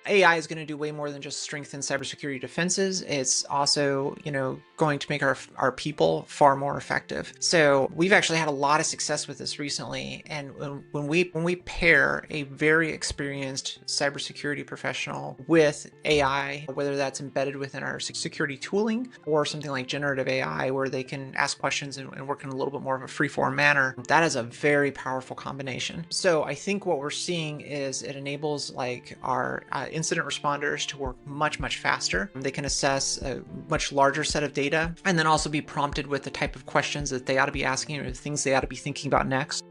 AI is going to do way more than just strengthen cybersecurity defenses. It's also, going to make our people far more effective. So we've actually had a lot of success with this recently. And when we pair a very experienced cybersecurity professional with AI, whether that's embedded within our security tooling or something like generative AI, where they can ask questions and work in a little bit more of a free-form manner, that is a very powerful combination. So I think what we're seeing is it enables like our incident responders to work much, much faster. They can assess a much larger set of data and then also be prompted with the type of questions that they ought to be asking or the things they ought to be thinking about next.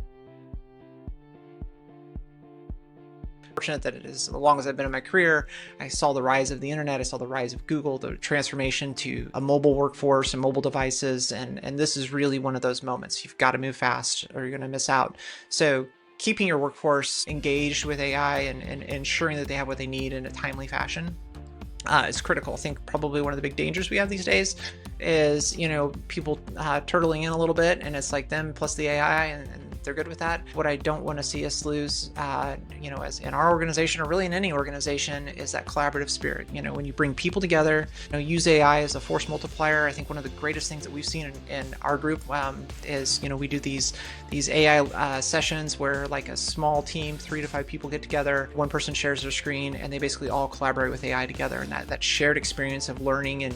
Fortunate that it is, as long as I've been in my career, I saw the rise of the internet, I saw the rise of Google, the transformation to a mobile workforce and mobile devices, and this is really one of those moments. You've got to move fast or you're going to miss out. So keeping your workforce engaged with AI and ensuring that they have what they need in a timely fashion is critical. I think probably one of the big dangers we have these days is, people turtling in a little bit, and it's like them plus the AI, and they're good with that. What I don't want to see us lose, as in our organization or really in any organization, is that collaborative spirit. When you bring people together, use AI as a force multiplier. I think one of the greatest things that we've seen in our group is, we do these AI sessions where like a small team, 3 to 5 people get together, one person shares their screen, and they basically all collaborate with AI together. And that shared experience of learning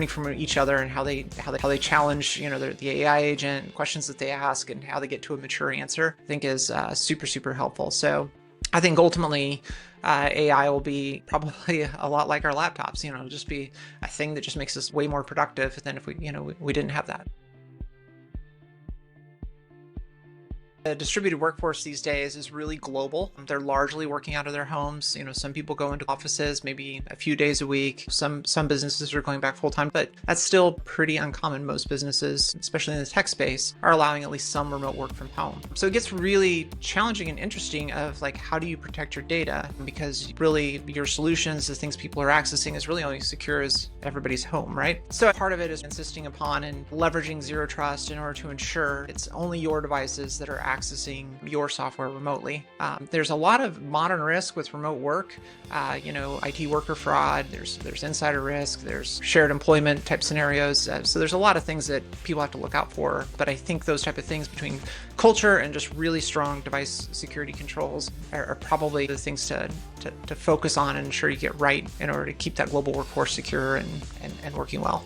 from each other and how they challenge, the AI agent, questions that they ask, and how they get to a mature answer, I think is super, super helpful. So I think ultimately AI will be probably a lot like our laptops, it'll just be a thing that just makes us way more productive than if we didn't have that. The distributed workforce these days is really global. They're largely working out of their homes. Some people go into offices maybe a few days a week. Some businesses are going back full time, but that's still pretty uncommon. Most businesses, especially in the tech space, are allowing at least some remote work from home. So it gets really challenging and interesting of like, how do you protect your data? Because really your solutions, the things people are accessing, is really only secure as everybody's home, right? So part of it is insisting upon and leveraging zero trust in order to ensure it's only your devices that are accessing your software remotely. There's a lot of modern risk with remote work, IT worker fraud, there's insider risk, there's shared employment type scenarios. So there's a lot of things that people have to look out for. But I think those type of things between culture and just really strong device security controls are probably the things to focus on and ensure you get right in order to keep that global workforce secure and working well.